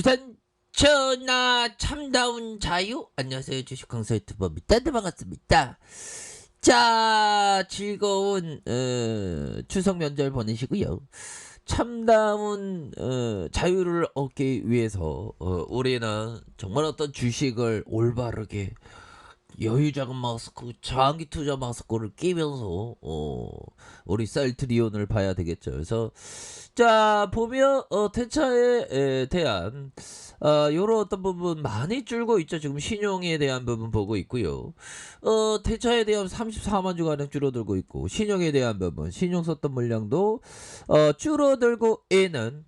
주산 전하 참다운 자유. 안녕하세요, 주식강사 유튜버입니다. 네, 반갑습니다. 자, 즐거운 추석 명절 보내시고요. 참다운 자유를 얻기 위해서 올해는 정말 어떤 주식을 올바르게 여유자금 마스크, 장기 투자 마스크를 끼면서 우리 셀트리온을 봐야 되겠죠. 그래서 자 보면 대차에 대한 요런 어떤 부분 많이 줄고 있죠. 지금 신용에 대한 부분 보고 있고요. 대차에 대한 34만 주가량 줄어들고 있고, 신용에 대한 부분, 신용 썼던 물량도 줄어들고 있는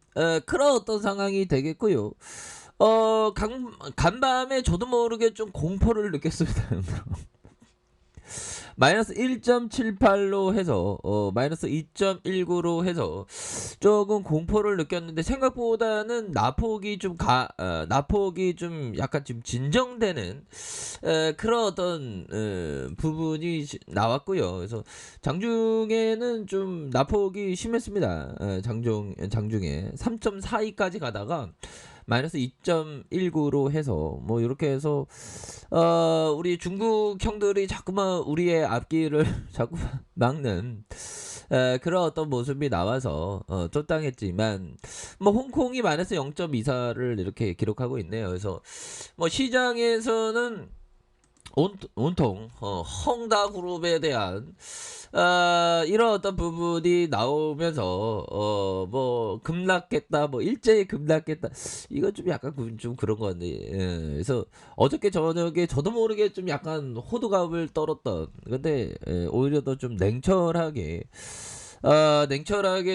그런 어떤 상황이 되겠고요. 간밤에 저도 모르게 좀 공포를 느꼈습니다. 마이너스 1.78로 해서 마이너스 2.19로 해서 조금 공포를 느꼈는데, 생각보다는 나폭이 좀 약간 좀 진정되는 그런 어떤 부분이 나왔고요. 그래서 장중에는 좀 나폭이 심했습니다. 장중에 3.42까지 가다가 마이너스 2.19로 해서 뭐 이렇게 해서 우리 중국 형들이 자꾸만 우리의 앞길을 자꾸 막는 그런 어떤 모습이 나와서 쫓당했지만, 뭐 홍콩이 마이너스 0.24를 이렇게 기록하고 있네요. 그래서 뭐 시장에서는 온통 헝다 그룹에 대한 이런 어떤 부분이 나오면서 뭐 급락했다, 뭐 일제히 급락했다, 이거 좀 약간 좀 그런 건데, 그래서 어저께 저녁에 저도 모르게 좀 약간 호두갑을 떨었던, 근데 오히려 더 좀 냉철하게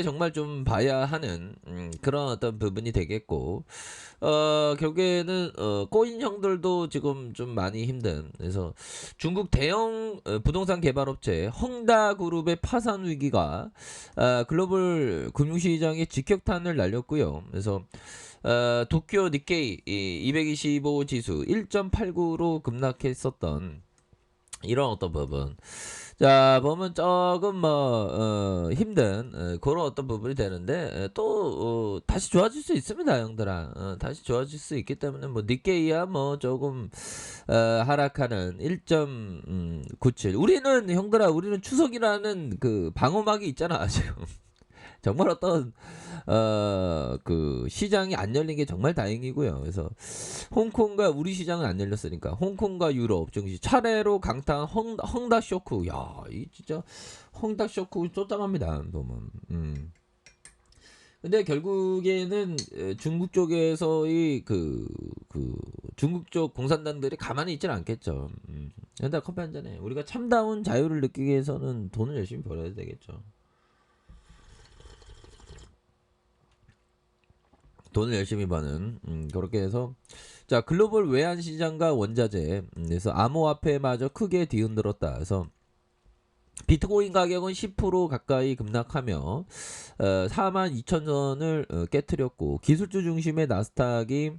정말 좀 봐야 하는 그런 어떤 부분이 되겠고, 결국에는 꼬인 형들도 지금 좀 많이 힘든, 그래서 중국 대형 부동산 개발업체 헝다그룹의 파산 위기가 글로벌 금융시장에 직격탄을 날렸고요. 그래서 도쿄 니케이 225 지수 1.89로 급락했었던 이런 어떤 부분. 자, 보면 조금 뭐 힘든 그런 어떤 부분이 되는데, 또 다시 좋아질 수 있습니다, 형들아. 다시 좋아질 수 있기 때문에, 뭐 니케이야 뭐 조금 하락하는 1.97. 우리는 형들아, 우리는 추석이라는 그 방어막이 있잖아 지금. 정말 어떤 그 시장이 안 열린 게 정말 다행이고요. 그래서 홍콩과 우리 시장은 안 열렸으니까 홍콩과 유럽 증시 차례로 강타한 헝다 쇼크. 야, 이 진짜 헝다 쇼크 쫓아갑니다, 보면. 근데 결국에는 중국 쪽에서의 중국 쪽 공산당들이 가만히 있지는 않겠죠. 근데 커피 한 잔에 우리가 참다운 자유를 느끼기 위해서는 돈을 열심히 벌어야 되겠죠. 돈을 열심히 버는, 그렇게 해서 자, 글로벌 외환 시장과 원자재, 그래서 암호화폐마저 크게 뒤흔들었다. 그래서 비트코인 가격은 10% 가까이 급락하며 42,000선을 깨트렸고, 기술주 중심의 나스닥이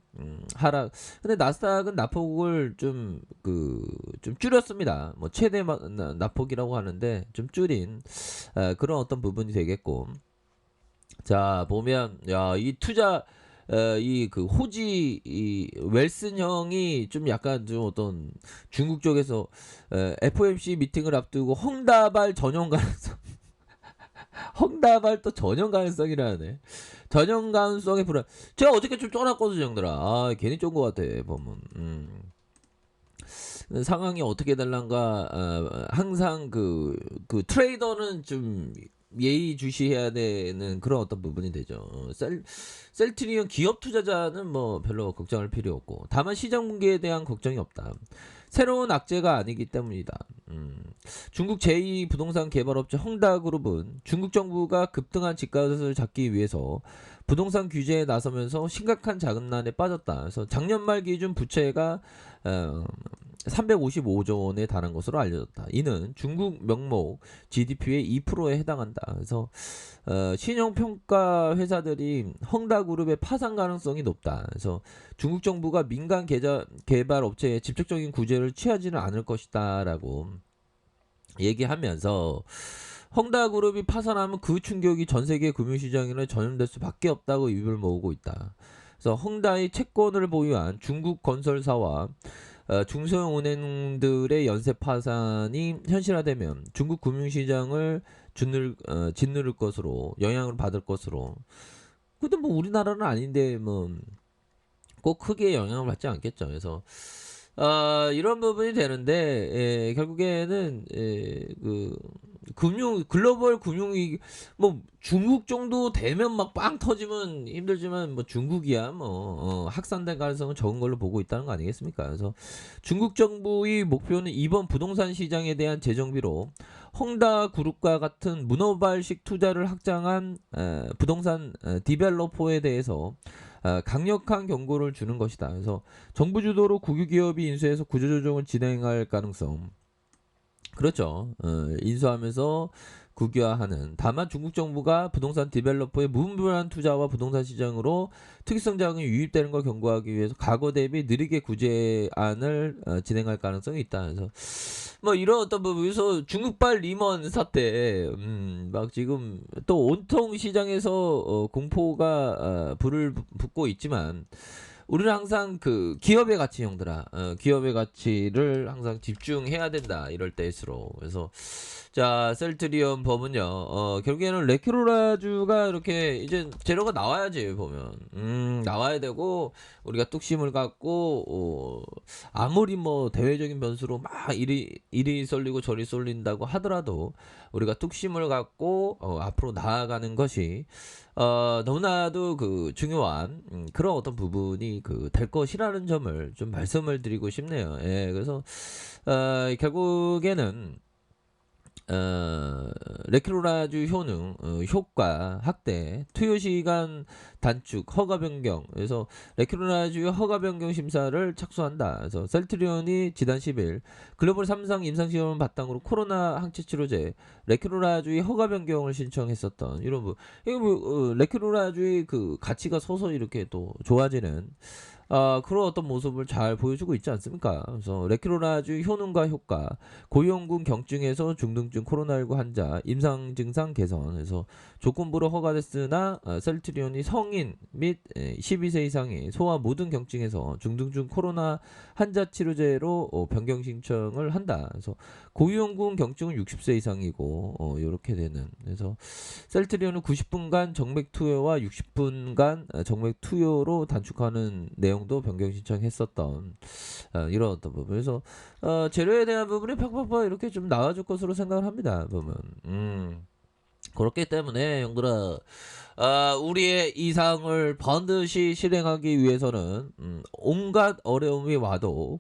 하락. 근데 나스닥은 나폭을 좀 줄였습니다. 뭐 최대 나폭이라고 하는데 좀 줄인 그런 어떤 부분이 되겠고, 자 보면 야, 이 투자 이 호지 이 웰슨 형이 좀 약간 좀 어떤 중국 쪽에서 FOMC 미팅을 앞두고 헝다발 전용 가능성 헝다발 또 전용 가능성이라네. 전용 가능성의 불안. 제가 어저께 좀 쫄았거든요, 형들아. 괜히 쫀 것 같아 보면. 상황이 어떻게 될란가. 항상 트레이더는 좀 예의주시해야 되는 그런 어떤 부분이 되죠. 셀트리온 기업 투자자는 뭐 별로 걱정할 필요 없고, 다만 시장 붕괴에 대한 걱정이 없다. 새로운 악재가 아니기 때문이다. 중국 제2 부동산 개발업체 헝다그룹은 중국 정부가 급등한 집값을 잡기 위해서 부동산 규제에 나서면서 심각한 자금난에 빠졌다. 그래서 작년 말 기준 부채가 355조 원에 달한 것으로 알려졌다. 이는 중국 명목 GDP의 2%에 해당한다. 그래서 신용평가 회사들이 헝다그룹의 파산 가능성이 높다. 그래서 중국 정부가 민간 개발 업체에 직접적인 구제를 취하지는 않을 것이다라고 얘기하면서, 헝다그룹이 파산하면 그 충격이 전 세계 금융시장에 전염될 수밖에 없다고 입을 모으고 있다. 그래서 헝다의 채권을 보유한 중국 건설사와 중소형 은행들의 연쇄 파산이 현실화되면 중국 금융시장을 짓누를 것으로 영향을 받을 것으로. 근데 뭐 우리나라는 아닌데 뭐 꼭 크게 영향을 받지 않겠죠. 그래서 이런 부분이 되는데 결국에는 그 글로벌 금융위 뭐 중국 정도 되면 막 빵 터지면 힘들지만 뭐 중국이야 뭐 확산될 가능성은 적은 걸로 보고 있다는 거 아니겠습니까? 그래서 중국 정부의 목표는 이번 부동산 시장에 대한 재정비로 헝다 그룹과 같은 문어발식 투자를 확장한 부동산 디벨로퍼에 대해서 강력한 경고를 주는 것이다. 그래서 정부 주도로 국유기업이 인수해서 구조조정을 진행할 가능성. 그렇죠. 인수하면서 국유화하는. 다만 중국 정부가 부동산 디벨로퍼의 무분별한 투자와 부동산 시장으로 특이성 자금이 유입되는 걸 경고하기 위해서 과거 대비 느리게 구제안을 진행할 가능성이 있다. 그래서 뭐 이런 어떤 부분에서 중국발 리먼 사태, 막 지금 또 온통 시장에서 공포가 불을 붙고 있지만 우리는 항상 그 기업의 가치 형들아, 기업의 가치를 항상 집중해야 된다 이럴 때일수록. 그래서 자 셀트리온 법은요 결국에는 레키로라주가 이렇게 이제 재료가 나와야지 보면 나와야 되고 우리가 뚝심을 갖고 아무리 뭐 대외적인 변수로 막 이리 쏠리고 저리 쏠린다고 하더라도 우리가 뚝심을 갖고 앞으로 나아가는 것이 너무나도 그 중요한 그런 어떤 부분이 그 될 것이라는 점을 좀 말씀을 드리고 싶네요. 예, 그래서 결국에는 레크로라주 효능, 효과 확대, 투여 시간 단축, 허가 변경. 그래서 레크로라주 허가 변경 심사를 착수한다. 그래서 셀트리온이 지난 10일 글로벌 3상 임상 시험을 바탕으로 코로나 항체 치료제 레크로라주의 허가 변경을 신청했었던 이런 이거 뭐 레크로라주의 그 가치가 서서히 이렇게 또 좋아지는 그런 어떤 모습을 잘 보여주고 있지 않습니까? 그래서 레키로라주 효능과 효과, 고위험군 경증에서 중등증 코로나19 환자 임상 증상 개선에서 조건부로 허가됐으나 셀트리온이 성인 및 12세 이상의 소아 모든 경증에서 중등증 코로나 환자 치료제로 변경 신청을 한다. 그래서 고위험군 경증은 60세 이상이고 이렇게 되는. 그래서 셀트리온은 90분간 정맥 투여와 60분간 정맥 투여로 단축하는 내용도 변경 신청했었던 이런 어떤 부분. 그래서 재료에 대한 부분이 팍팍팍 이렇게 좀 나와줄 것으로 생각을 합니다. 보면 그렇기 때문에 형들아 우리의 이상을 반드시 실행하기 위해서는 온갖 어려움이 와도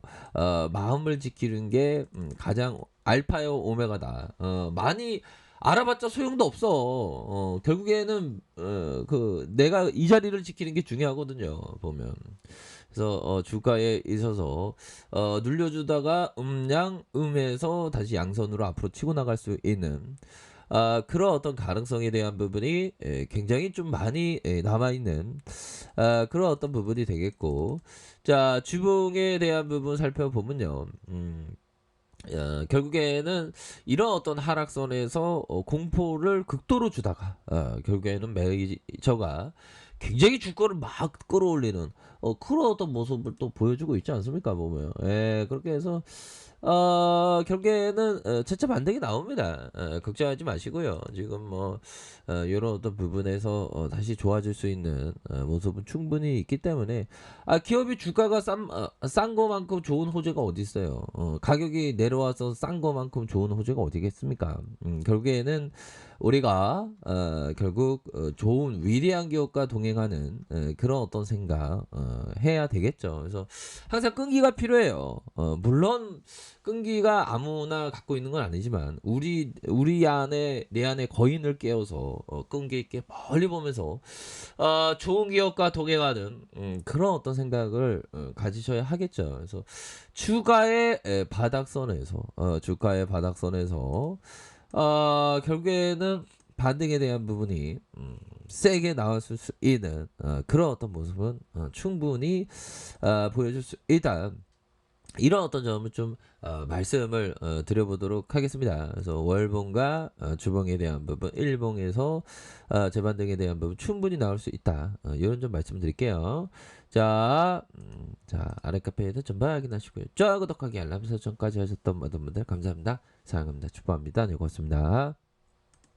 마음을 지키는 게 가장 알파요 오메가다. 많이 알아봤자 소용도 없어. 결국에는 그 내가 이 자리를 지키는 게 중요하거든요. 보면. 그래서 주가에 있어서 눌려주다가 음에서 다시 양선으로 앞으로 치고 나갈 수 있는 그런 어떤 가능성에 대한 부분이 굉장히 좀 많이 남아있는 그런 어떤 부분이 되겠고, 자 주봉에 대한 부분 살펴보면요. 결국에는 이런 어떤 하락선에서 공포를 극도로 주다가 결국에는 메이저가 굉장히 주가를 막 끌어올리는 그런 어떤 모습을 또 보여주고 있지 않습니까 보면. 예, 그렇게 해서 결국에는 재차 반등이 나옵니다. 걱정하지 마시고요. 지금 뭐 이런 어떤 부분에서 다시 좋아질 수 있는 모습은 충분히 있기 때문에 기업이 주가가 싼 거만큼 좋은 호재가 어디 있어요. 가격이 내려와서 싼 거만큼 좋은 호재가 어디겠습니까? 결국에는 우리가 결국 좋은 위대한 기업과 동행하는 그런 어떤 생각 해야 되겠죠. 그래서 항상 끈기가 필요해요. 물론 끈기가 아무나 갖고 있는 건 아니지만 우리 안에 내 안에 거인을 깨워서 끈기 있게 멀리 보면서 좋은 기업과 동행하는 그런 어떤 생각을 가지셔야 하겠죠. 그래서 주가의 바닥선에서 결국에는 반등에 대한 부분이 세게 나왔을 수 있는 그런 어떤 모습은 충분히 보여줄 수 있다. 이런 어떤 점을 좀 말씀을 드려보도록 하겠습니다. 그래서 월봉과 주봉에 대한 부분, 일봉에서 재반 등에 대한 부분 충분히 나올 수 있다. 이런 점 말씀드릴게요. 자, 자 아래 카페에서 전방 확인하시고요. 좋아요, 구독하기, 알람 설정까지 하셨던 모든 분들 감사합니다. 사랑합니다. 축복합니다. 네, 고맙습니다.